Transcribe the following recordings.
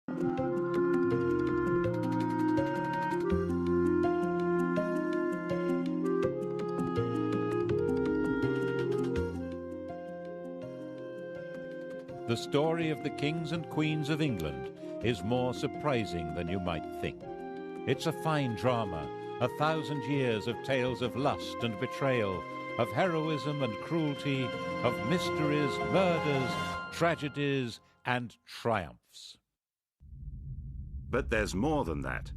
The story of the kings and queens of England is more surprising than you might think. It's a fine drama, 1,000 years of tales of lust and betrayal, of heroism and cruelty, of mysteries, murders, tragedies, and triumphs. But there's more than that.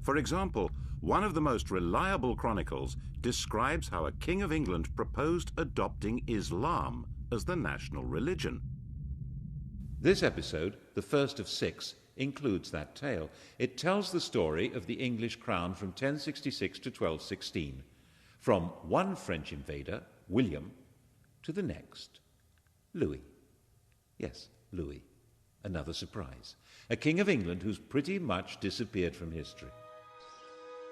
For example, one of the most reliable chronicles describes how a king of England proposed adopting Islam as the national religion. This episode, the first of 6, includes that tale. It tells the story of the English crown from 1066 to 1216, from one French invader, William, to the next, Louis. Yes, Louis. Another surprise. A king of England who's pretty much disappeared from history.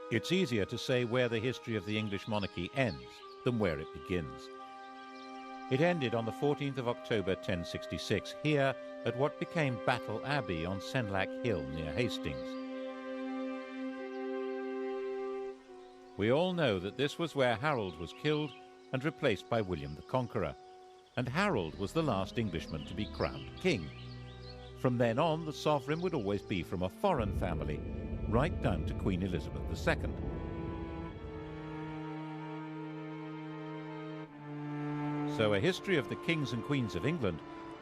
It's easier to say where the history of the English monarchy ends than where it begins. It ended on the 14th of October 1066, here at what became Battle Abbey on Senlac Hill near Hastings. We all know that this was where Harold was killed and replaced by William the Conqueror, and Harold was the last Englishman to be crowned king. From then on, the sovereign would always be from a foreign family, right down to Queen Elizabeth II. So a history of the kings and queens of England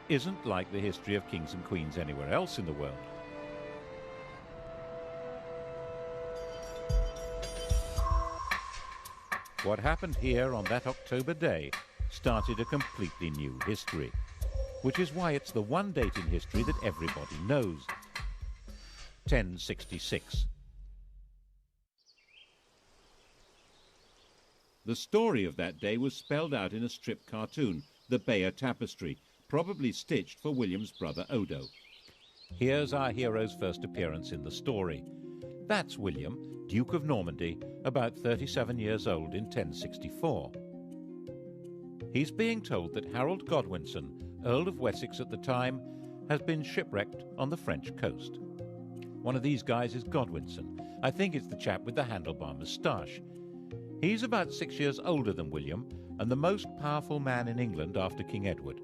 isn't like the history of kings and queens anywhere else in the world. What happened here on that October day started a completely new history, which is why it's the one date in history that everybody knows. 1066. The story of that day was spelled out in a strip cartoon, the Bayeux Tapestry, probably stitched for William's brother Odo. Here's our hero's first appearance in the story. That's William, Duke of Normandy, about 37 years old in 1064. He's being told that Harold Godwinson, Earl of Wessex at the time, has been shipwrecked on the French coast. One of these guys is Godwinson. I think it's the chap with the handlebar moustache. He's about 6 years older than William and the most powerful man in England after King Edward.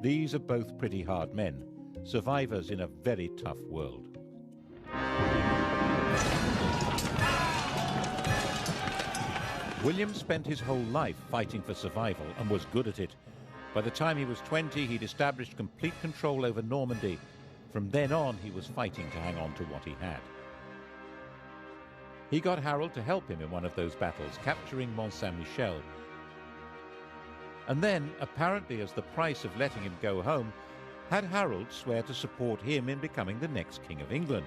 These are both pretty hard men, survivors in a very tough world. William spent his whole life fighting for survival and was good at it. By the time he was 20, he'd established complete control over Normandy. From then on, he was fighting to hang on to what he had. He got Harold to help him in one of those battles, capturing Mont Saint-Michel. And then, apparently as the price of letting him go home, had Harold swear to support him in becoming the next King of England.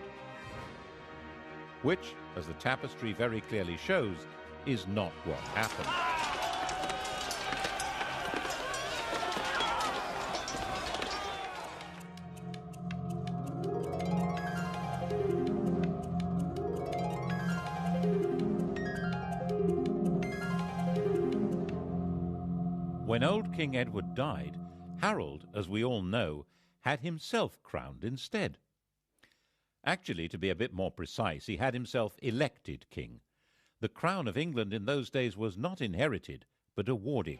Which, as the tapestry very clearly shows, is not what happened. When old King Edward died, Harold, as we all know, had himself crowned instead. Actually, to be a bit more precise, he had himself elected king. The crown of England in those days was not inherited, but awarded.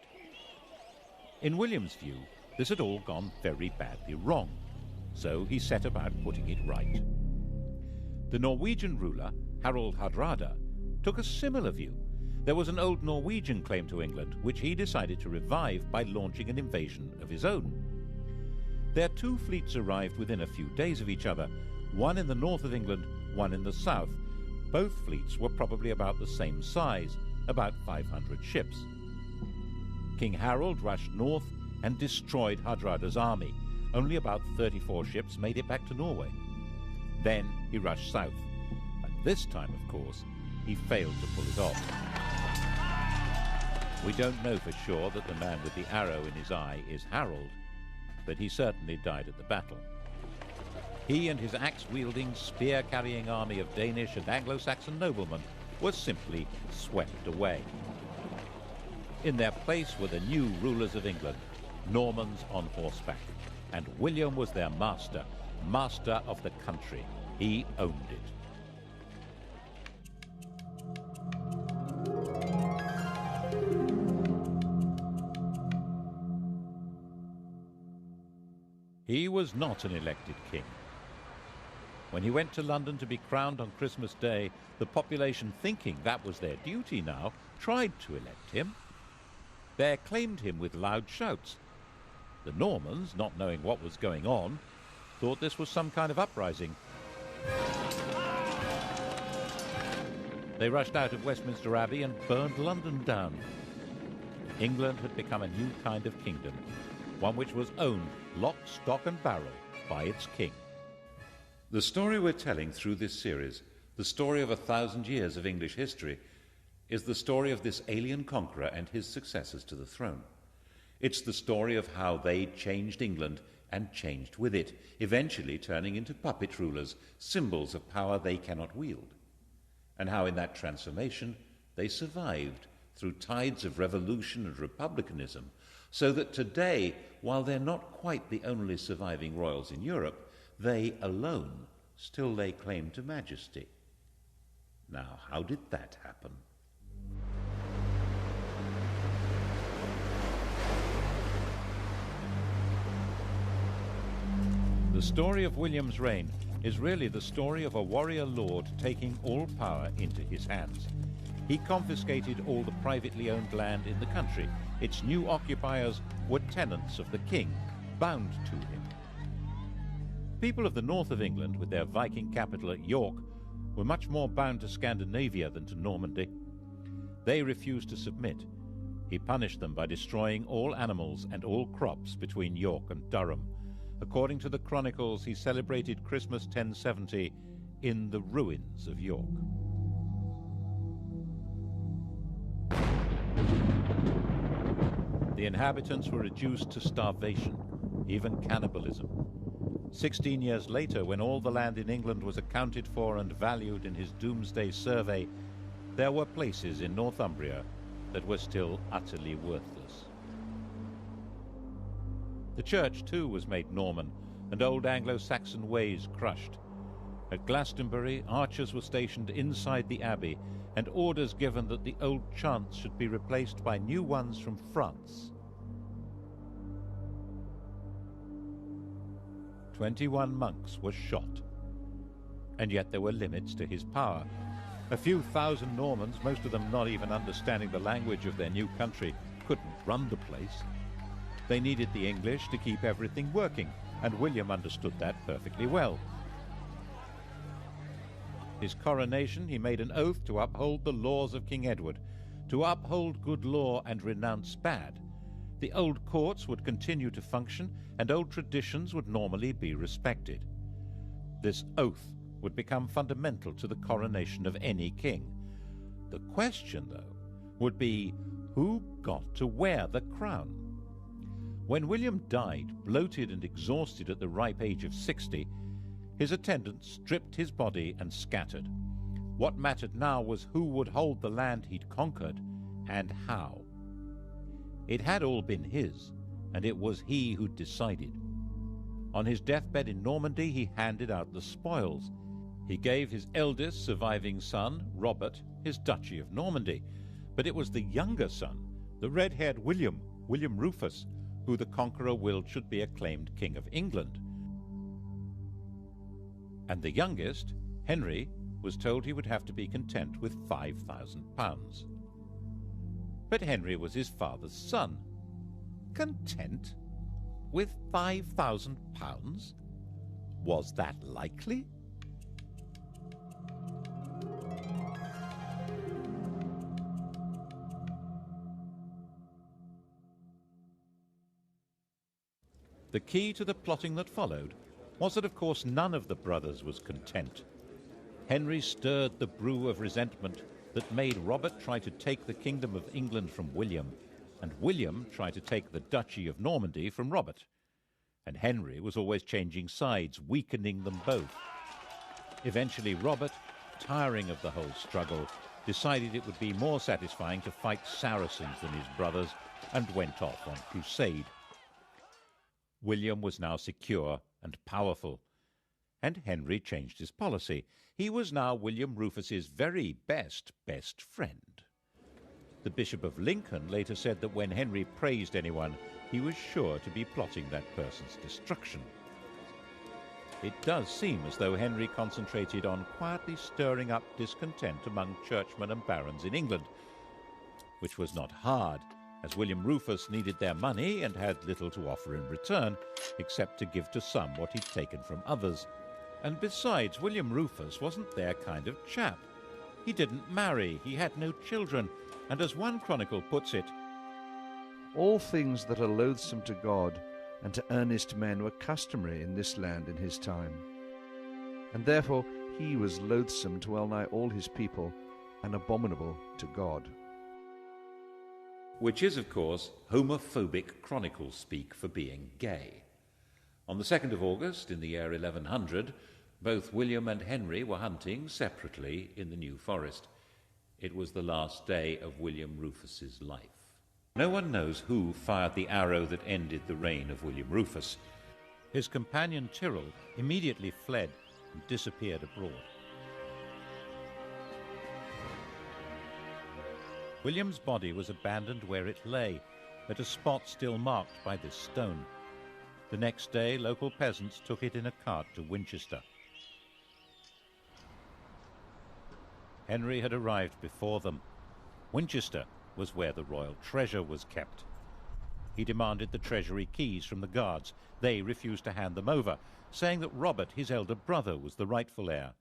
In William's view, this had all gone very badly wrong, so he set about putting it right. The Norwegian ruler, Harald Hardrada, took a similar view. There was an old Norwegian claim to England, which he decided to revive by launching an invasion of his own. Their two fleets arrived within a few days of each other, one in the north of England, one in the south. Both fleets were probably about the same size, about 500 ships. King Harold rushed north and destroyed Hardrada's army. Only about 34 ships made it back to Norway. Then he rushed south, and this time, of course, he failed to pull it off. We don't know for sure that the man with the arrow in his eye is Harold, but he certainly died at the battle. He and his axe-wielding, spear-carrying army of Danish and Anglo-Saxon noblemen were simply swept away. In their place were the new rulers of England, Normans on horseback, and William was their master, master of the country. He owned it. He was not an elected king. When he went to London to be crowned on Christmas Day, the population, thinking that was their duty now, tried to elect him. They acclaimed him with loud shouts. The Normans, not knowing what was going on, thought this was some kind of uprising. They rushed out of Westminster Abbey and burned London down. England had become a new kind of kingdom, one which was owned lock, stock and barrel by its king. The story we're telling through this series, the story of 1,000 years of English history, is the story of this alien conqueror and his successors to the throne. It's the story of how they changed England and changed with it, eventually turning into puppet rulers, symbols of power they cannot wield, and how in that transformation they survived through tides of revolution and republicanism, so that today, while they're not quite the only surviving royals in Europe, they alone still lay claim to majesty. Now, how did that happen? The story of William's reign is really the story of a warrior lord taking all power into his hands. He confiscated all the privately owned land in the country. Its new occupiers were tenants of the king, bound to him. People of the north of England, with their Viking capital at York, were much more bound to Scandinavia than to Normandy. They refused to submit. He punished them by destroying all animals and all crops between York and Durham. According to the chronicles, he celebrated Christmas 1070 in the ruins of York. The inhabitants were reduced to starvation, even cannibalism. 16 years later, when all the land in England was accounted for and valued in his Doomsday Survey, there were places in Northumbria that were still utterly worthless. The church, too, was made Norman, and old Anglo-Saxon ways crushed. At Glastonbury, archers were stationed inside the abbey, and orders given that the old chants should be replaced by new ones from France. 21 monks were shot. And yet there were limits to his power. A few thousand Normans, most of them not even understanding the language of their new country, couldn't run the place. They needed the English to keep everything working, and William understood that perfectly well. His coronation, he made an oath to uphold the laws of King Edward, to uphold good law and renounce bad. The old courts would continue to function, and old traditions would normally be respected. This oath would become fundamental to the coronation of any king. The question, though, would be who got to wear the crown? When William died, bloated and exhausted at the ripe age of 60, his attendants stripped his body and scattered. What mattered now was who would hold the land he'd conquered, and how. It had all been his, and it was he who decided. On his deathbed in Normandy, he handed out the spoils. He gave his eldest surviving son, Robert, his Duchy of Normandy, but it was the younger son, the red-haired William Rufus, who the conqueror willed should be acclaimed King of England. And the youngest, Henry, was told he would have to be content with £5,000. But Henry was his father's son. Content with £5,000? Was that likely? The key to the plotting that followed was that, of course, none of the brothers was content. Henry stirred the brew of resentment that made Robert try to take the kingdom of England from William, and William try to take the Duchy of Normandy from Robert. And Henry was always changing sides, weakening them both. Eventually Robert, tiring of the whole struggle, decided it would be more satisfying to fight Saracens than his brothers, and went off on crusade. William was now secure and powerful, and Henry changed his policy. He was now William Rufus's very best friend. The Bishop of Lincoln later said that when Henry praised anyone, he was sure to be plotting that person's destruction. It does seem as though Henry concentrated on quietly stirring up discontent among churchmen and barons in England, which was not hard, as William Rufus needed their money and had little to offer in return, except to give to some what he'd taken from others. And besides, William Rufus wasn't their kind of chap. He didn't marry, he had no children, and as one chronicle puts it, "All things that are loathsome to God and to earnest men were customary in this land in his time. And therefore he was loathsome to well nigh all his people, and abominable to God." Which is, of course, homophobic chronicle speak for being gay. On the 2nd of August, in the year 1100, both William and Henry were hunting separately in the New Forest. It was the last day of William Rufus's life. No one knows who fired the arrow that ended the reign of William Rufus. His companion Tyrrell immediately fled and disappeared abroad. William's body was abandoned where it lay, at a spot still marked by this stone. The next day, local peasants took it in a cart to Winchester. Henry had arrived before them. Winchester was where the royal treasure was kept. He demanded the treasury keys from the guards. They refused to hand them over, saying that Robert, his elder brother, was the rightful heir.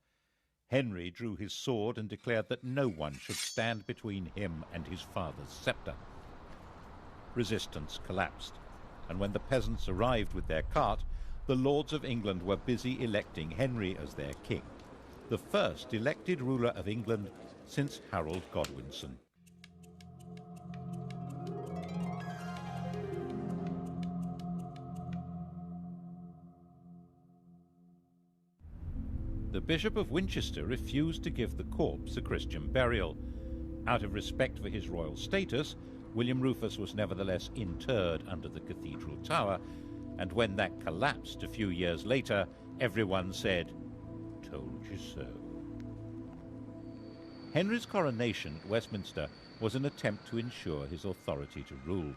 Henry drew his sword and declared that no one should stand between him and his father's scepter. Resistance collapsed, and when the peasants arrived with their cart, the lords of England were busy electing Henry as their king, the first elected ruler of England since Harold Godwinson. The Bishop of Winchester refused to give the corpse a Christian burial. Out of respect for his royal status, William Rufus was nevertheless interred under the cathedral tower, and when that collapsed a few years later, everyone said, "Told you so." Henry's coronation at Westminster was an attempt to ensure his authority to rule.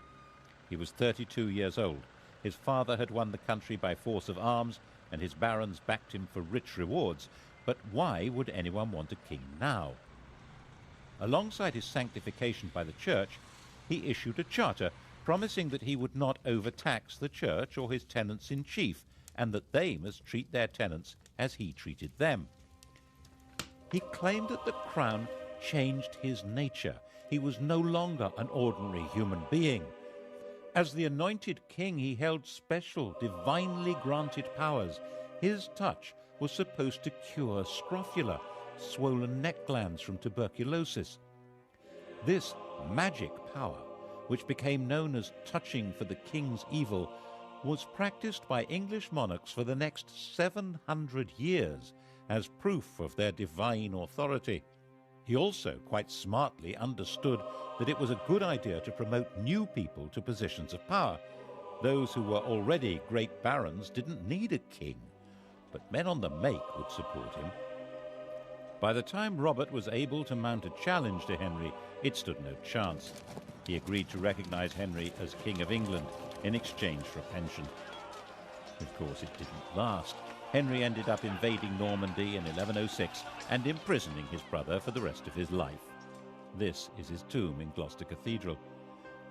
He was 32 years old. His father had won the country by force of arms, and his barons backed him for rich rewards. But why would anyone want a king now? Alongside his sanctification by the church, he issued a charter promising that he would not overtax the church or his tenants-in-chief, and that they must treat their tenants as he treated them. He claimed that the crown changed his nature. He was no longer an ordinary human being. As the anointed king, he held special, divinely granted powers. His touch was supposed to cure scrofula, swollen neck glands from tuberculosis. This magic power, which became known as touching for the king's evil, was practiced by English monarchs for the next 700 years as proof of their divine authority. He also quite smartly understood that it was a good idea to promote new people to positions of power. Those who were already great barons didn't need a king, but men on the make would support him. By the time Robert was able to mount a challenge to Henry, it stood no chance. He agreed to recognize Henry as King of England in exchange for a pension. Of course, it didn't last. Henry ended up invading Normandy in 1106 and imprisoning his brother for the rest of his life. This is his tomb in Gloucester Cathedral.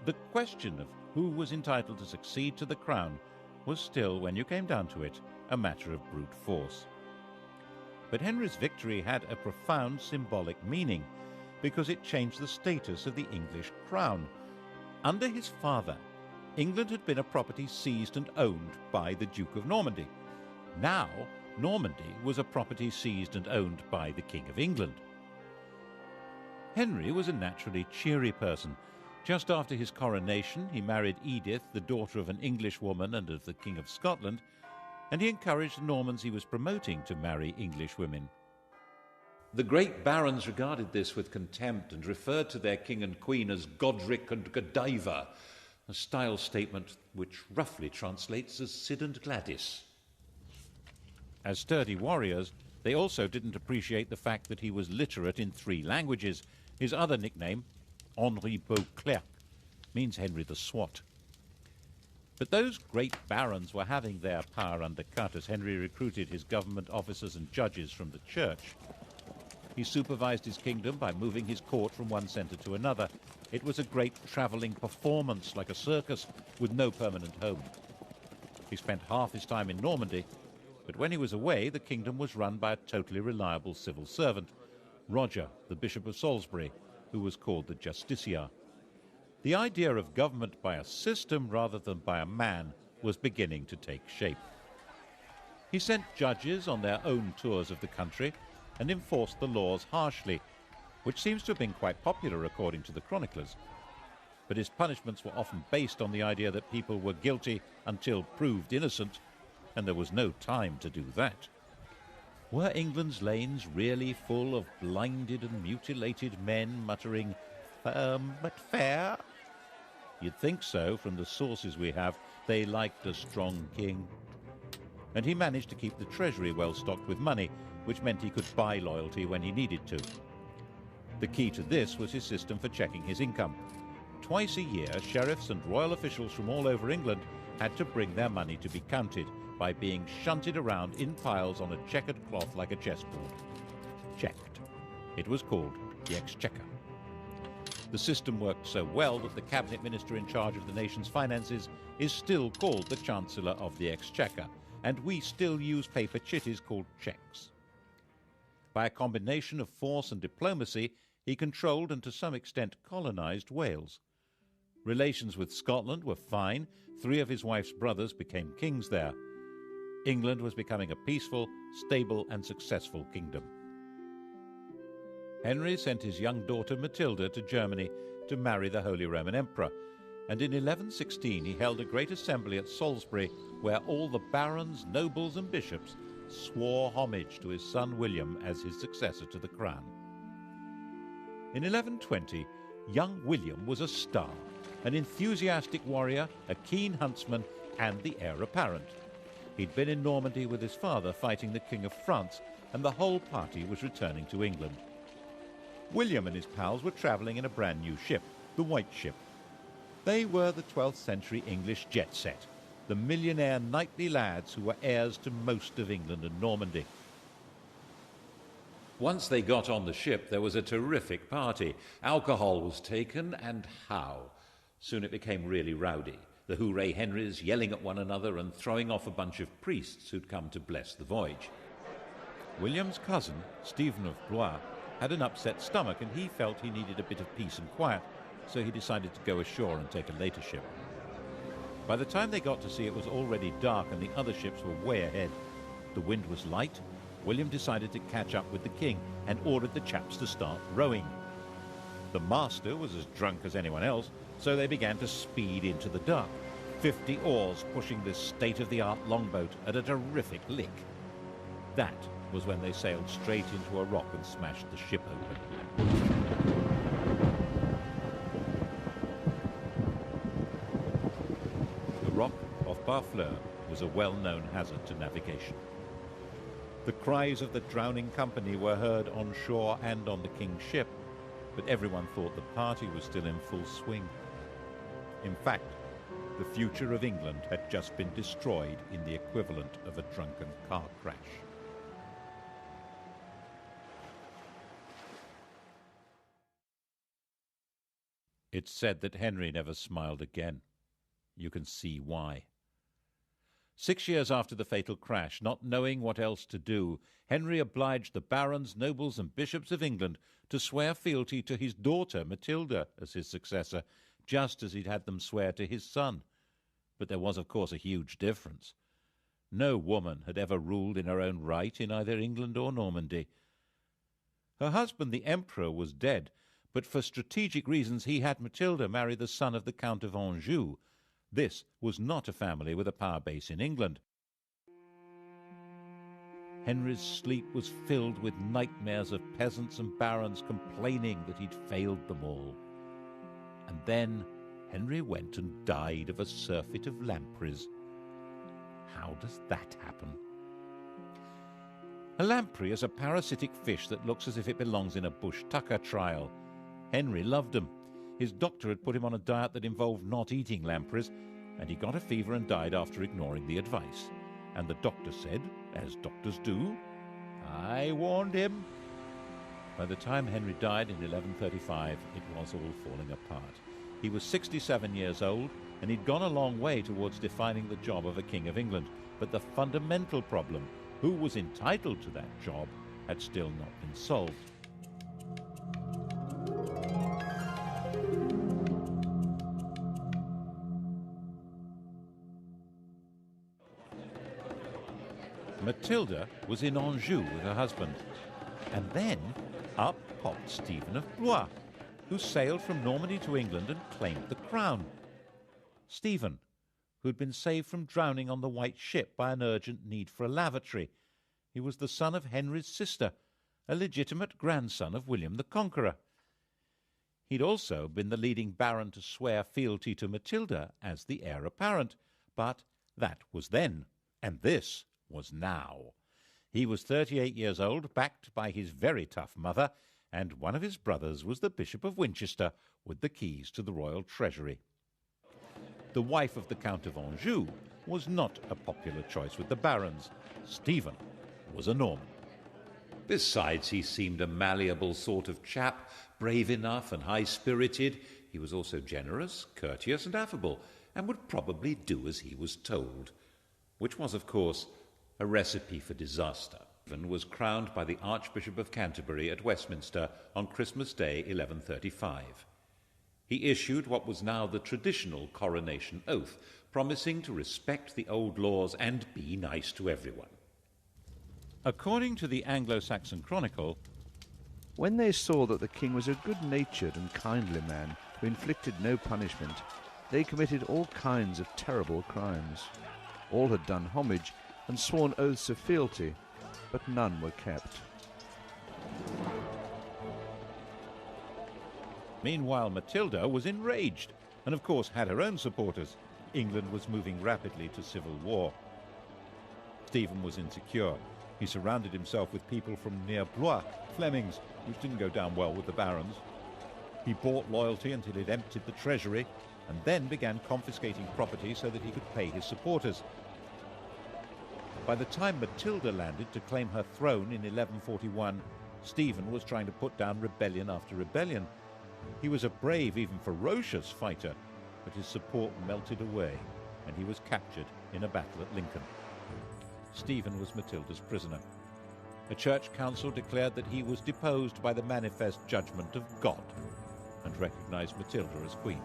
The question of who was entitled to succeed to the crown was still, when you came down to it, a matter of brute force. But Henry's victory had a profound symbolic meaning, because it changed the status of the English crown. Under his father, England had been a property seized and owned by the Duke of Normandy. Now, Normandy was a property seized and owned by the King of England. Henry was a naturally cheery person. Just after his coronation, he married Edith, the daughter of an English woman and of the King of Scotland, and he encouraged the Normans he was promoting to marry English women. The great barons regarded this with contempt and referred to their king and queen as Godric and Godiva, a style statement which roughly translates as Sid and Gladys. As sturdy warriors, they also didn't appreciate the fact that he was literate in 3 languages. His other nickname, Henri Beauclerc, means Henry the Swat. But those great barons were having their power undercut as Henry recruited his government officers and judges from the church. He supervised his kingdom by moving his court from one centre to another. It was a great travelling performance, like a circus, with no permanent home. He spent half his time in Normandy, but when he was away, the kingdom was run by a totally reliable civil servant, Roger, the Bishop of Salisbury, who was called the Justiciar. The idea of government by a system rather than by a man was beginning to take shape. He sent judges on their own tours of the country and enforced the laws harshly, which seems to have been quite popular according to the chroniclers. But his punishments were often based on the idea that people were guilty until proved innocent, and there was no time to do that. Were England's lanes really full of blinded and mutilated men muttering, "Firm but fair"? You'd think so from the sources we have. They liked a strong king. And he managed to keep the treasury well stocked with money, which meant he could buy loyalty when he needed to. The key to this was his system for checking his income. Twice a year, sheriffs and royal officials from all over England had to bring their money to be counted by being shunted around in piles on a checkered cloth like a chessboard. Checked. It was called the Exchequer. The system worked so well that the cabinet minister in charge of the nation's finances is still called the Chancellor of the Exchequer, and we still use paper chitties called cheques. By a combination of force and diplomacy, he controlled and to some extent colonized Wales. Relations with Scotland were fine. 3 of his wife's brothers became kings there. England was becoming a peaceful, stable, and successful kingdom. Henry sent his young daughter Matilda to Germany to marry the Holy Roman Emperor, and in 1116 he held a great assembly at Salisbury where all the barons, nobles, and bishops swore homage to his son William as his successor to the crown. In 1120, young William was a star, an enthusiastic warrior, a keen huntsman, and the heir apparent. He'd been in Normandy with his father fighting the King of France, and the whole party was returning to England. William and his pals were travelling in a brand new ship, the White Ship. They were the 12th century English jet set, the millionaire knightly lads who were heirs to most of England and Normandy. Once they got on the ship, there was a terrific party. Alcohol was taken, and how? Soon it became really rowdy. The Hooray Henrys yelling at one another and throwing off a bunch of priests who'd come to bless the voyage. William's cousin, Stephen of Blois, had an upset stomach, and he felt he needed a bit of peace and quiet, so he decided to go ashore and take a later ship. By the time they got to sea, it was already dark and the other ships were way ahead. The wind was light. William decided to catch up with the king and ordered the chaps to start rowing. The master was as drunk as anyone else, so they began to speed into the dark, 50 oars pushing this state-of-the-art longboat at a terrific lick. That was when they sailed straight into a rock and smashed the ship open. The rock off Barfleur was a well-known hazard to navigation. The cries of the drowning company were heard on shore and on the king's ship, but everyone thought the party was still in full swing. In fact, the future of England had just been destroyed in the equivalent of a drunken car crash. It's said that Henry never smiled again. You can see why. 6 years after the fatal crash, not knowing what else to do, Henry obliged the barons, nobles, and bishops of England to swear fealty to his daughter Matilda as his successor, just as he'd had them swear to his son. But there was, of course, a huge difference. No woman had ever ruled in her own right in either England or Normandy. Her husband, the Emperor, was dead, but for strategic reasons he had Matilda marry the son of the Count of Anjou. This was not a family with a power base in England. Henry's sleep was filled with nightmares of peasants and barons complaining that he'd failed them all. And then Henry went and died of a surfeit of lampreys. How does that happen? A lamprey is a parasitic fish that looks as if it belongs in a bush tucker trial. Henry loved them. His doctor had put him on a diet that involved not eating lampreys, and he got a fever and died after ignoring the advice. And the doctor said, as doctors do, "I warned him." By the time Henry died in 1135, it was all falling apart. He was 67 years old, and he'd gone a long way towards defining the job of a King of England. But the fundamental problem, who was entitled to that job, had still not been solved. Matilda was in Anjou with her husband, and then up popped Stephen of Blois, who sailed from Normandy to England and claimed the crown. Stephen, who had been saved from drowning on the White Ship by an urgent need for a lavatory. He was the son of Henry's sister, a legitimate grandson of William the Conqueror. He'd also been the leading baron to swear fealty to Matilda as the heir apparent, but that was then, and this was now. He was 38 years old, backed by his very tough mother, and one of his brothers was the Bishop of Winchester with the keys to the royal treasury. The wife of the Count of Anjou was not a popular choice with the barons. Stephen was a Norman. Besides, he seemed a malleable sort of chap, brave enough and high-spirited. He was also generous, courteous and affable, and would probably do as he was told, which was, of course, a recipe for disaster. Stephen was crowned by the Archbishop of Canterbury at Westminster on Christmas Day 1135. He issued what was now the traditional coronation oath, promising to respect the old laws and be nice to everyone. According to the Anglo-Saxon Chronicle, when they saw that the king was a good-natured and kindly man who inflicted no punishment, they committed all kinds of terrible crimes. All had done homage and sworn oaths of fealty, but none were kept. Meanwhile, Matilda was enraged and, of course, had her own supporters. England was moving rapidly to civil war. Stephen was insecure. He surrounded himself with people from near Blois, Flemings, which didn't go down well with the barons. He bought loyalty until he'd emptied the treasury, and then began confiscating property so that he could pay his supporters. By the time Matilda landed to claim her throne in 1141, Stephen was trying to put down rebellion after rebellion. He was a brave, even ferocious fighter, but his support melted away, and he was captured in a battle at Lincoln. Stephen was Matilda's prisoner. A church council declared that he was deposed by the manifest judgment of God and recognized Matilda as queen.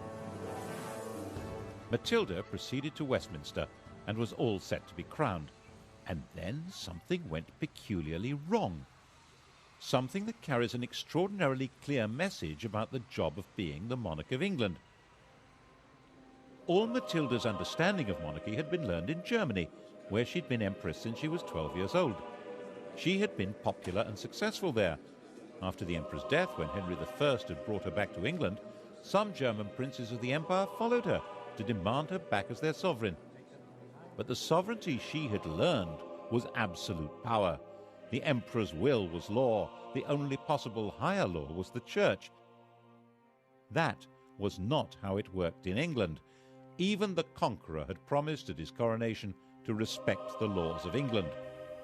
Matilda proceeded to Westminster and was all set to be crowned. And then something went peculiarly wrong. Something that carries an extraordinarily clear message about the job of being the monarch of England. All Matilda's understanding of monarchy had been learned in Germany, where she'd been empress since she was 12 years old. She had been popular and successful there. After the emperor's death, when Henry I had brought her back to England, some German princes of the empire followed her to demand her back as their sovereign. But the sovereignty she had learned was absolute power. The emperor's will was law. The only possible higher law was the church. That was not how it worked in England. Even the conqueror had promised at his coronation to respect the laws of England.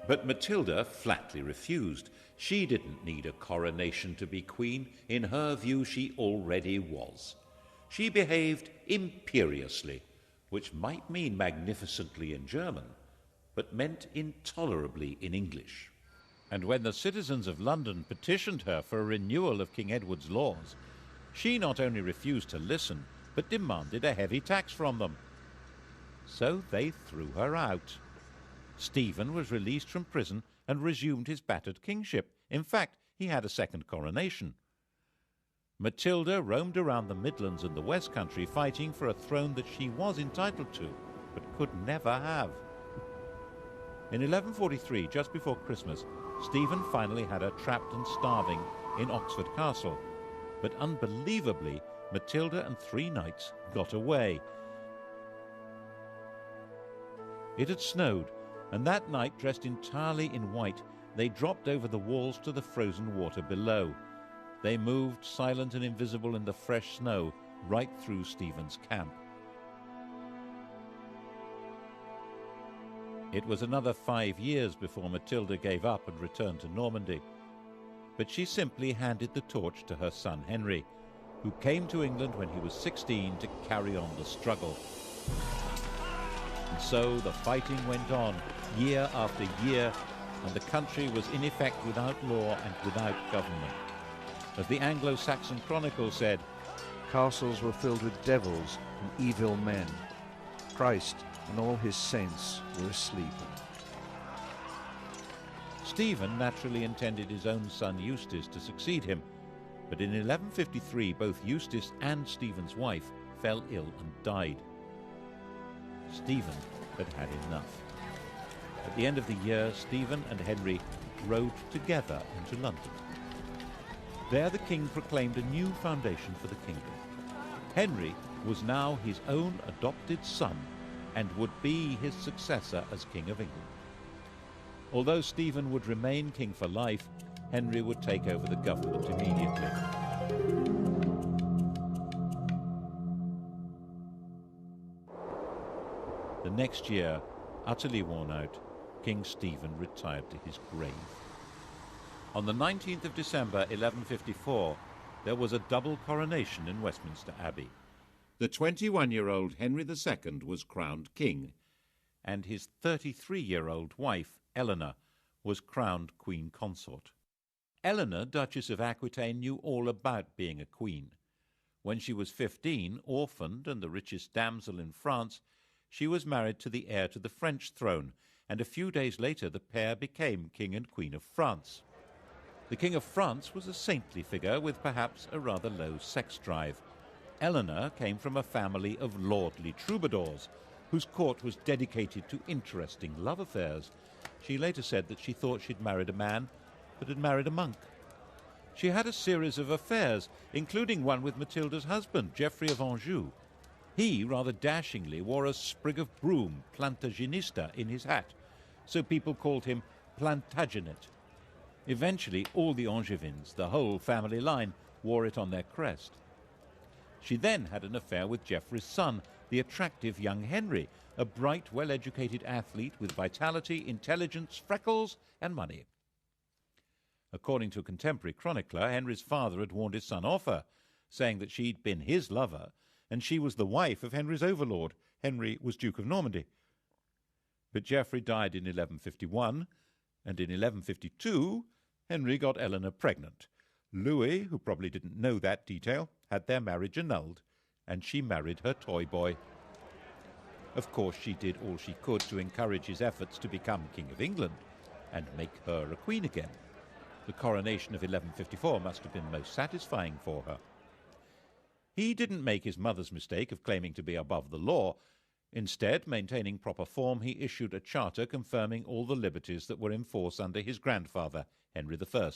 But Matilda flatly refused. She didn't need a coronation to be queen. In her view, she already was. She behaved imperiously, which might mean magnificently in German, but meant intolerably in English. And when the citizens of London petitioned her for a renewal of King Edward's laws, she not only refused to listen, but demanded a heavy tax from them. So they threw her out. Stephen was released from prison and resumed his battered kingship. In fact, he had a second coronation. Matilda roamed around the Midlands and the West Country fighting for a throne that she was entitled to, but could never have. In 1143, just before Christmas, Stephen finally had her trapped and starving in Oxford Castle. But unbelievably, Matilda and 3 knights got away. It had snowed, and that night, dressed entirely in white, they dropped over the walls to the frozen water below. They moved, silent and invisible in the fresh snow, right through Stephen's camp. It was another 5 years before Matilda gave up and returned to Normandy. But she simply handed the torch to her son Henry, who came to England when he was 16 to carry on the struggle. And so the fighting went on, year after year, and the country was in effect without law and without government. As the Anglo-Saxon Chronicle said, castles were filled with devils and evil men. Christ and all his saints were asleep. Stephen naturally intended his own son Eustace to succeed him, but in 1153 both Eustace and Stephen's wife fell ill and died. Stephen had had enough. At the end of the year, Stephen and Henry rode together into London. There the king proclaimed a new foundation for the kingdom. Henry was now his own adopted son and would be his successor as King of England. Although Stephen would remain king for life, Henry would take over the government immediately. The next year, utterly worn out, King Stephen retired to his grave. On the 19th of December 1154, there was a double coronation in Westminster Abbey. The 21-year-old Henry II was crowned king, and his 33-year-old wife, Eleanor, was crowned queen consort. Eleanor, Duchess of Aquitaine, knew all about being a queen. When she was 15, orphaned and the richest damsel in France, she was married to the heir to the French throne, and a few days later the pair became King and Queen of France. The King of France was a saintly figure with perhaps a rather low sex drive. Eleanor came from a family of lordly troubadours, whose court was dedicated to interesting love affairs. She later said that she thought she'd married a man, but had married a monk. She had a series of affairs, including one with Matilda's husband, Geoffrey of Anjou. He, rather dashingly, wore a sprig of broom, Plantagenista, in his hat, so people called him Plantagenet. Eventually, all the Angevins, the whole family line, wore it on their crest. She then had an affair with Geoffrey's son, the attractive young Henry, a bright, well-educated athlete with vitality, intelligence, freckles, and money. According to a contemporary chronicler, Henry's father had warned his son off her, saying that she'd been his lover, and she was the wife of Henry's overlord. Henry was Duke of Normandy. But Geoffrey died in 1151, and in 1152, Henry got Eleanor pregnant. Louis, who probably didn't know that detail, had their marriage annulled, and she married her toy boy. Of course, she did all she could to encourage his efforts to become King of England and make her a queen again. The coronation of 1154 must have been most satisfying for her. He didn't make his mother's mistake of claiming to be above the law. Instead, maintaining proper form, he issued a charter confirming all the liberties that were in force under his grandfather, Henry I.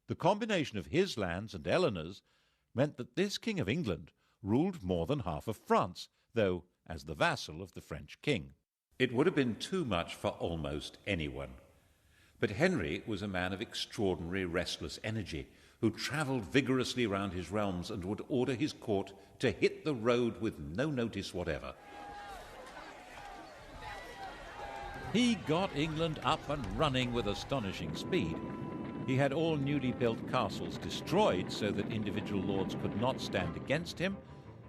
The combination of his lands and Eleanor's meant that this King of England ruled more than half of France, though as the vassal of the French king. It would have been too much for almost anyone. But Henry was a man of extraordinary restless energy, who travelled vigorously round his realms and would order his court to hit the road with no notice whatever. He got England up and running with astonishing speed. He had all newly built castles destroyed so that individual lords could not stand against him,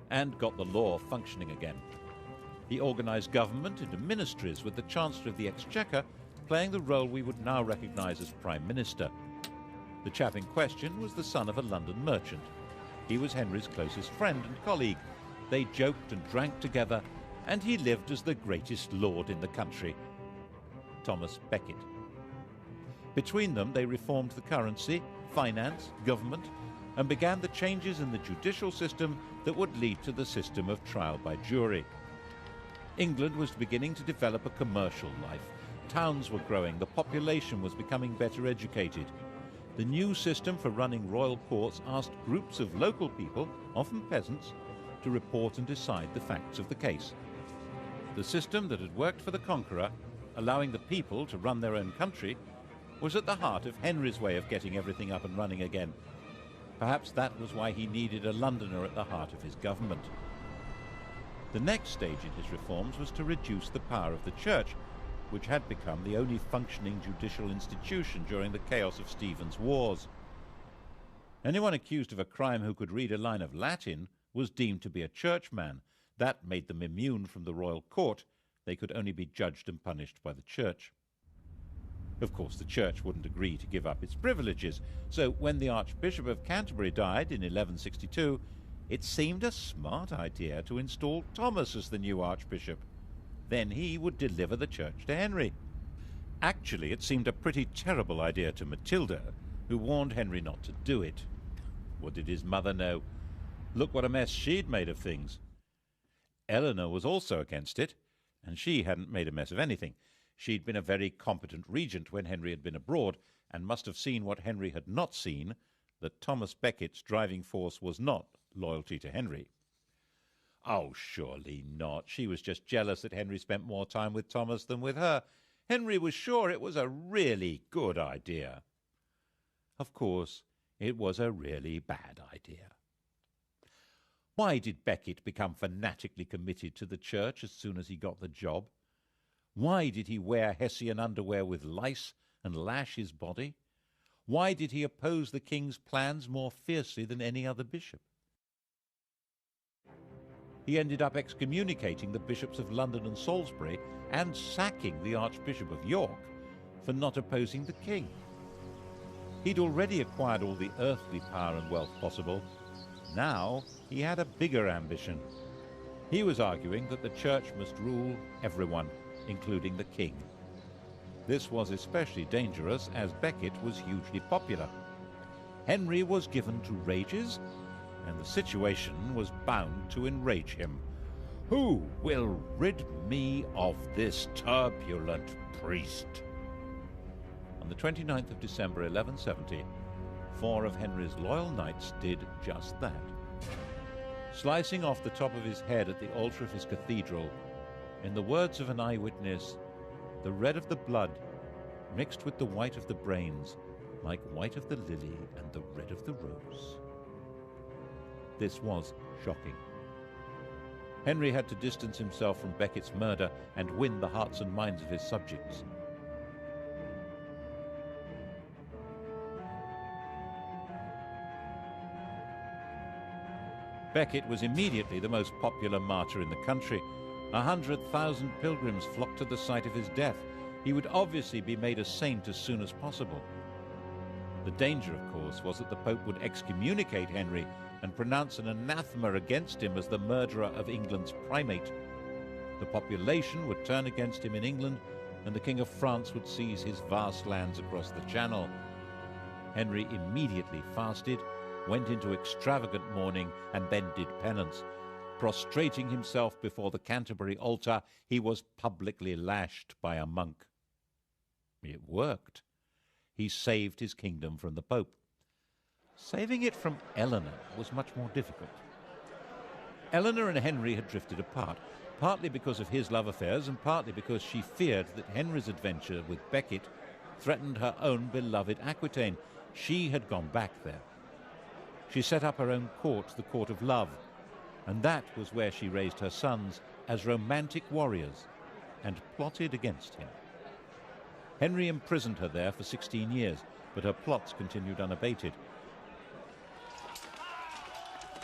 and got the law functioning again. He organised government into ministries, with the Chancellor of the Exchequer playing the role we would now recognise as Prime Minister. The chap in question was the son of a London merchant. He was Henry's closest friend and colleague. They joked and drank together, and he lived as the greatest lord in the country, Thomas Becket. Between them, they reformed the currency, finance, government, and began the changes in the judicial system that would lead to the system of trial by jury. England was beginning to develop a commercial life. Towns were growing, the population was becoming better educated. The new system for running royal courts asked groups of local people, often peasants, to report and decide the facts of the case. The system that had worked for the conqueror allowing the people to run their own country, was at the heart of Henry's way of getting everything up and running again. Perhaps that was why he needed a Londoner at the heart of his government. The next stage in his reforms was to reduce the power of the Church, which had become the only functioning judicial institution during the chaos of Stephen's wars. Anyone accused of a crime who could read a line of Latin was deemed to be a churchman. That made them immune from the royal court. They could only be judged and punished by the Church. Of course, the Church wouldn't agree to give up its privileges, so when the Archbishop of Canterbury died in 1162, it seemed a smart idea to install Thomas as the new Archbishop. Then he would deliver the Church to Henry. Actually, it seemed a pretty terrible idea to Matilda, who warned Henry not to do it. What did his mother know? Look what a mess she'd made of things. Eleanor was also against it, and she hadn't made a mess of anything. She'd been a very competent regent when Henry had been abroad, and must have seen what Henry had not seen, that Thomas Becket's driving force was not loyalty to Henry. Oh, surely not. She was just jealous that Henry spent more time with Thomas than with her. Henry was sure it was a really good idea. Of course, it was a really bad idea. Why did Becket become fanatically committed to the Church as soon as he got the job? Why did he wear Hessian underwear with lice and lash his body? Why did he oppose the king's plans more fiercely than any other bishop? He ended up excommunicating the bishops of London and Salisbury and sacking the Archbishop of York for not opposing the king. He'd already acquired all the earthly power and wealth possible. Now he had a bigger ambition. He was arguing that the Church must rule everyone, including the king. This was especially dangerous as Becket was hugely popular. Henry was given to rages, and the situation was bound to enrage him. Who will rid me of this turbulent priest? On the 29th of December 1170, 4 of Henry's loyal knights did just that. Slicing off the top of his head at the altar of his cathedral, in the words of an eyewitness, the red of the blood mixed with the white of the brains, like white of the lily and the red of the rose. This was shocking. Henry had to distance himself from Becket's murder and win the hearts and minds of his subjects. Becket was immediately the most popular martyr in the country. 100,000 pilgrims flocked to the site of his death. He would obviously be made a saint as soon as possible. The danger, of course, was that the Pope would excommunicate Henry and pronounce an anathema against him as the murderer of England's primate. The population would turn against him in England, and the King of France would seize his vast lands across the Channel. Henry immediately fasted, went into extravagant mourning, and then did penance. Prostrating himself before the Canterbury altar, he was publicly lashed by a monk. It worked. He saved his kingdom from the Pope. Saving it from Eleanor was much more difficult. Eleanor and Henry had drifted apart, partly because of his love affairs and partly because she feared that Henry's adventure with Becket threatened her own beloved Aquitaine. She had gone back there. She set up her own court, the Court of Love, and that was where she raised her sons as romantic warriors and plotted against him. Henry imprisoned her there for 16 years, but her plots continued unabated.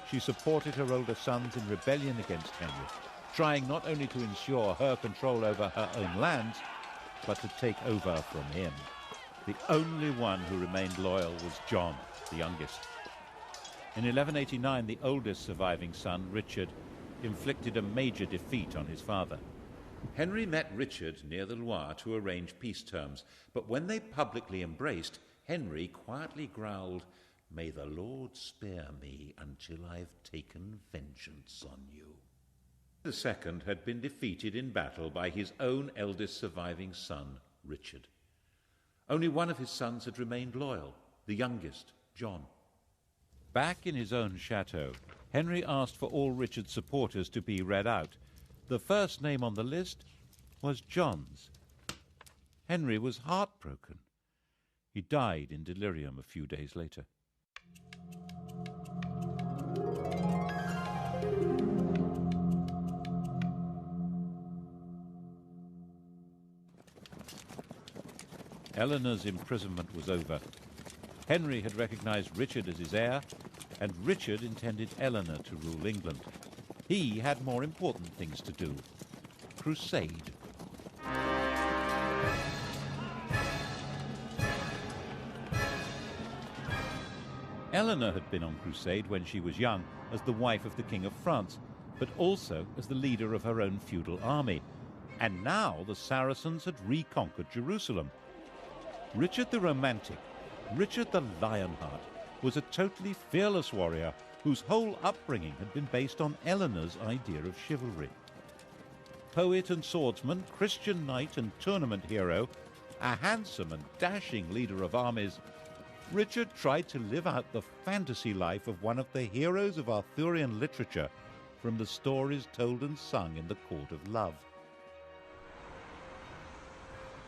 She supported her older sons in rebellion against Henry, trying not only to ensure her control over her own lands, but to take over from him. The only one who remained loyal was John, the youngest. In 1189, the oldest surviving son, Richard, inflicted a major defeat on his father. Henry met Richard near the Loire to arrange peace terms, but when they publicly embraced, Henry quietly growled, "May the Lord spare me until I've taken vengeance on you." The second had been defeated in battle by his own eldest surviving son, Richard. Only one of his sons had remained loyal, the youngest, John. Back in his own chateau, Henry asked for all Richard's supporters to be read out. The first name on the list was John's. Henry was heartbroken. He died in delirium a few days later. Eleanor's imprisonment was over. Henry had recognized Richard as his heir, and Richard intended Eleanor to rule England. He had more important things to do. Crusade. Eleanor had been on crusade when she was young as the wife of the King of France, but also as the leader of her own feudal army. And now the Saracens had reconquered Jerusalem. Richard the Romantic, Richard the Lionheart, was a totally fearless warrior whose whole upbringing had been based on Eleanor's idea of chivalry. Poet and swordsman, Christian knight and tournament hero, a handsome and dashing leader of armies, Richard tried to live out the fantasy life of one of the heroes of Arthurian literature from the stories told and sung in the court of love.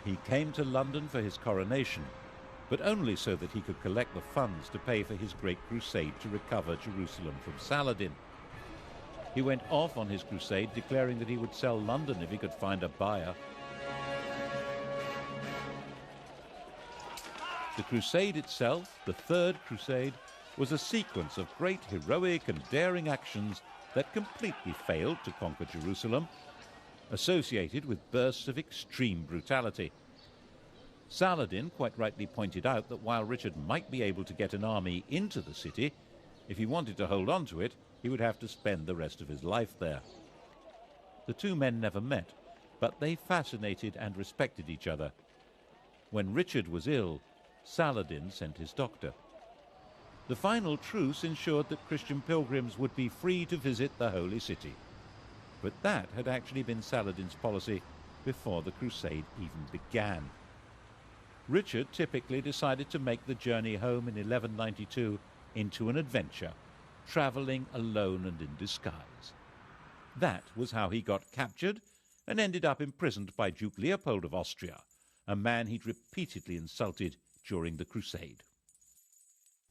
He came to London for his coronation, but only so that he could collect the funds to pay for his great crusade to recover Jerusalem from Saladin. He went off on his crusade, declaring that he would sell London if he could find a buyer. The crusade itself, the Third Crusade, was a sequence of great heroic and daring actions that completely failed to conquer Jerusalem, associated with bursts of extreme brutality. Saladin quite rightly pointed out that while Richard might be able to get an army into the city, if he wanted to hold on to it, he would have to spend the rest of his life there. The two men never met, but they fascinated and respected each other. When Richard was ill, Saladin sent his doctor. The final truce ensured that Christian pilgrims would be free to visit the Holy City. But that had actually been Saladin's policy before the crusade even began. Richard typically decided to make the journey home in 1192 into an adventure, travelling alone and in disguise. That was how he got captured and ended up imprisoned by Duke Leopold of Austria, a man he'd repeatedly insulted during the crusade.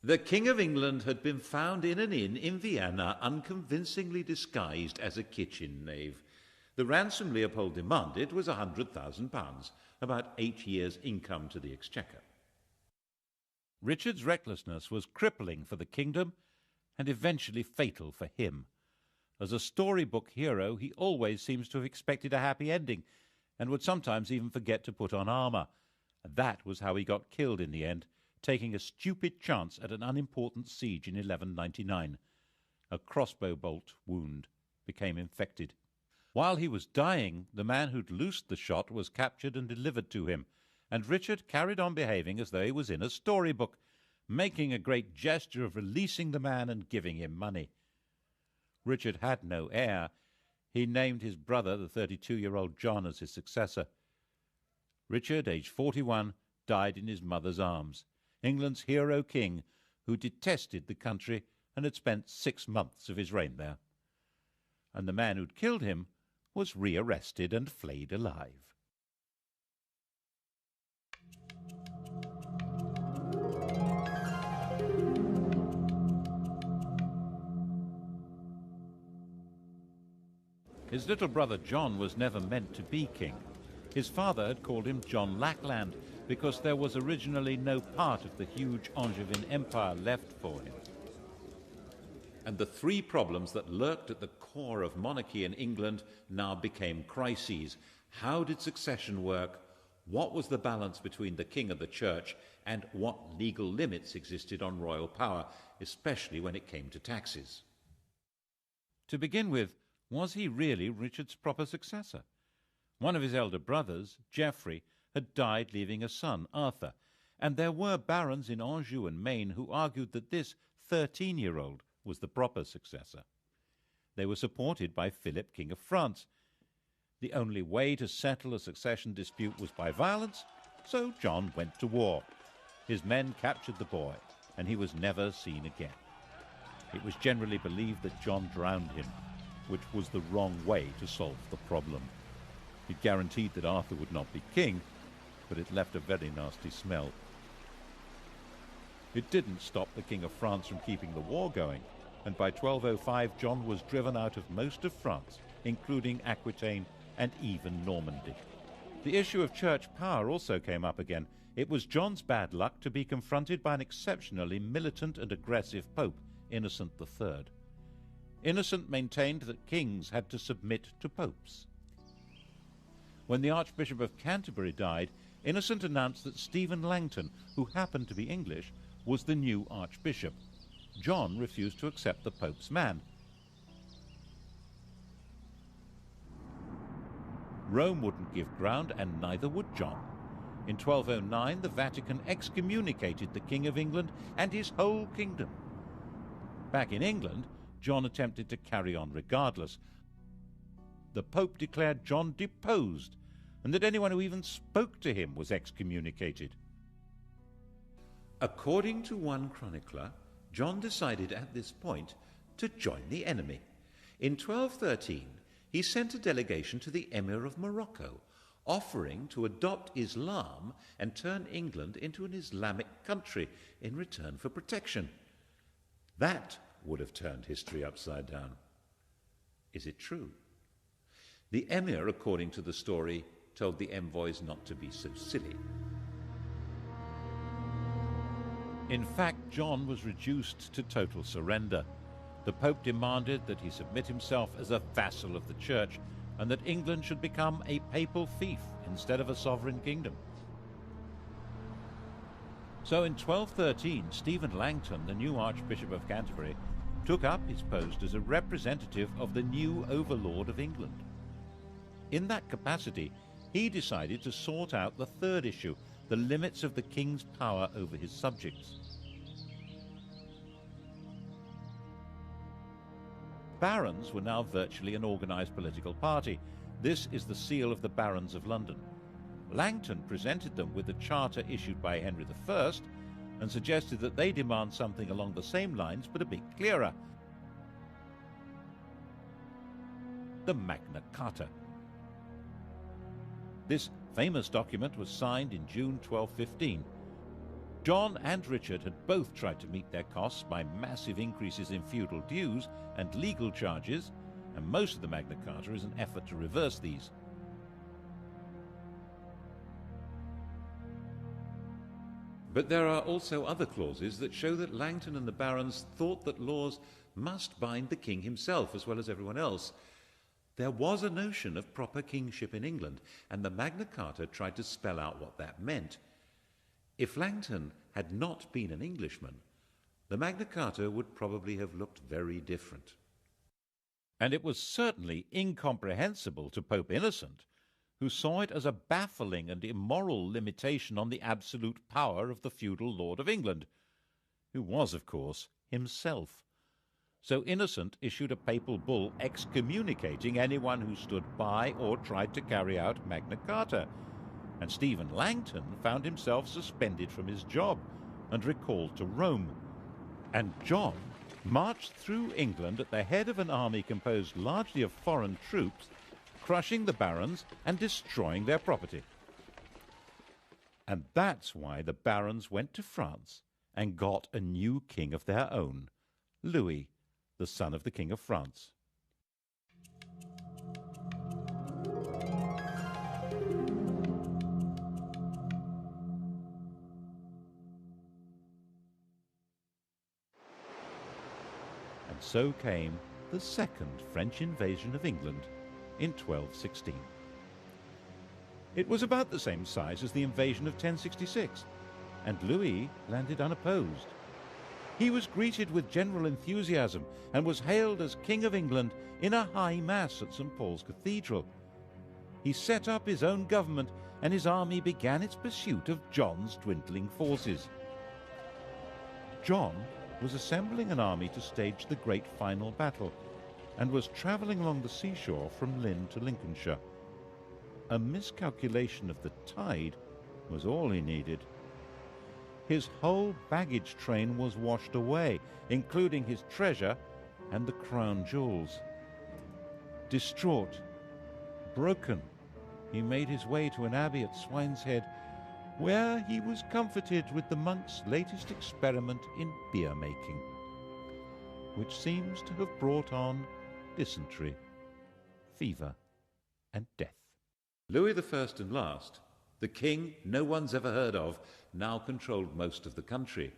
The King of England had been found in an inn in Vienna, unconvincingly disguised as a kitchen knave. The ransom Leopold demanded was £100,000, about 8 years' income to the exchequer. Richard's recklessness was crippling for the kingdom and eventually fatal for him. As a storybook hero, he always seems to have expected a happy ending and would sometimes even forget to put on armour. That was how he got killed in the end, taking a stupid chance at an unimportant siege in 1199. A crossbow bolt wound became infected. While he was dying, the man who'd loosed the shot was captured and delivered to him, and Richard carried on behaving as though he was in a storybook, making a great gesture of releasing the man and giving him money. Richard had no heir. He named his brother, the 32-year-old John, as his successor. Richard, aged 41, died in his mother's arms, England's hero king, who detested the country and had spent 6 months of his reign there. And the man who'd killed him was rearrested and flayed alive. His little brother John was never meant to be king. His father had called him John Lackland because there was originally no part of the huge Angevin empire left for him. And the three problems that lurked at the core of monarchy in England now became crises. How did succession work? What was the balance between the king and the church? And what legal limits existed on royal power, especially when it came to taxes? To begin with, was he really Richard's proper successor? One of his elder brothers, Geoffrey, had died leaving a son, Arthur, and there were barons in Anjou and Maine who argued that this 13-year-old was the proper successor. They were supported by Philip, King of France. The only way to settle a succession dispute was by violence, so John went to war. His men captured the boy, and he was never seen again. It was generally believed that John drowned him, which was the wrong way to solve the problem. It guaranteed that Arthur would not be king, but it left a very nasty smell. It didn't stop the King of France from keeping the war going, and by 1205 John was driven out of most of France, including Aquitaine and even Normandy. The issue of church power also came up again. It was John's bad luck to be confronted by an exceptionally militant and aggressive Pope, Innocent III. Innocent maintained that kings had to submit to popes. When the Archbishop of Canterbury died, Innocent announced that Stephen Langton, who happened to be English, was the new archbishop. John refused to accept the Pope's man. Rome wouldn't give ground, and neither would John. In 1209, the Vatican excommunicated the King of England and his whole kingdom. Back in England, John attempted to carry on regardless. The Pope declared John deposed, and that anyone who even spoke to him was excommunicated. According to one chronicler, John decided at this point to join the enemy. In 1213, he sent a delegation to the Emir of Morocco, offering to adopt Islam and turn England into an Islamic country in return for protection. That would have turned history upside down. Is it true? The Emir, according to the story, told the envoys not to be so silly. In fact, John was reduced to total surrender. The Pope demanded that he submit himself as a vassal of the Church, and that England should become a papal fief instead of a sovereign kingdom. So in 1213, Stephen Langton, the new Archbishop of Canterbury, took up his post as a representative of the new overlord of England. In that capacity, he decided to sort out the third issue, the limits of the king's power over his subjects. Barons were now virtually an organized political party. This is the seal of the Barons of London. Langton presented them with a charter issued by Henry I and suggested that they demand something along the same lines but a bit clearer. The Magna Carta. This famous document was signed in June 1215. John and Richard had both tried to meet their costs by massive increases in feudal dues and legal charges, and most of the Magna Carta is an effort to reverse these. But there are also other clauses that show that Langton and the barons thought that laws must bind the king himself as well as everyone else. There was a notion of proper kingship in England, and the Magna Carta tried to spell out what that meant. If Langton had not been an Englishman, the Magna Carta would probably have looked very different. And it was certainly incomprehensible to Pope Innocent, who saw it as a baffling and immoral limitation on the absolute power of the feudal Lord of England, who was, of course, himself. So Innocent issued a papal bull excommunicating anyone who stood by or tried to carry out Magna Carta, and Stephen Langton found himself suspended from his job and recalled to Rome. And John marched through England at the head of an army composed largely of foreign troops, crushing the barons and destroying their property. And that's why the barons went to France and got a new king of their own, Louis, the son of the King of France. And so came the second French invasion of England in 1216. It was about the same size as the invasion of 1066, and Louis landed unopposed. He was greeted with general enthusiasm and was hailed as King of England in a high mass at St. Paul's Cathedral. He set up his own government, and his army began its pursuit of John's dwindling forces. John was assembling an army to stage the great final battle, and was travelling along the seashore from Lynn to Lincolnshire. A miscalculation of the tide was all he needed. His whole baggage train was washed away, including his treasure and the crown jewels. Distraught, broken, he made his way to an abbey at Swineshead where he was comforted with the monk's latest experiment in beer making, which seems to have brought on dysentery, fever, and death. Louis I and last, the king no one's ever heard of, now controlled most of the country,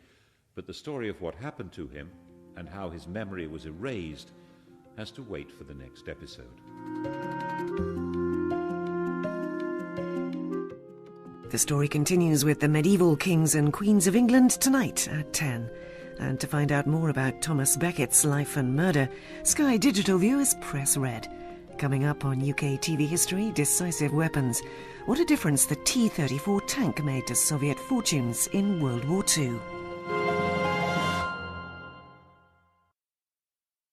but the story of what happened to him and how his memory was erased has to wait for the next episode. The story continues with the medieval kings and queens of England tonight at 10. And to find out more about Thomas Beckett's life and murder, Sky Digital viewers press red. Coming up on UK TV history, decisive weapons. What a difference the T-34 tank made to Soviet fortunes in World War II.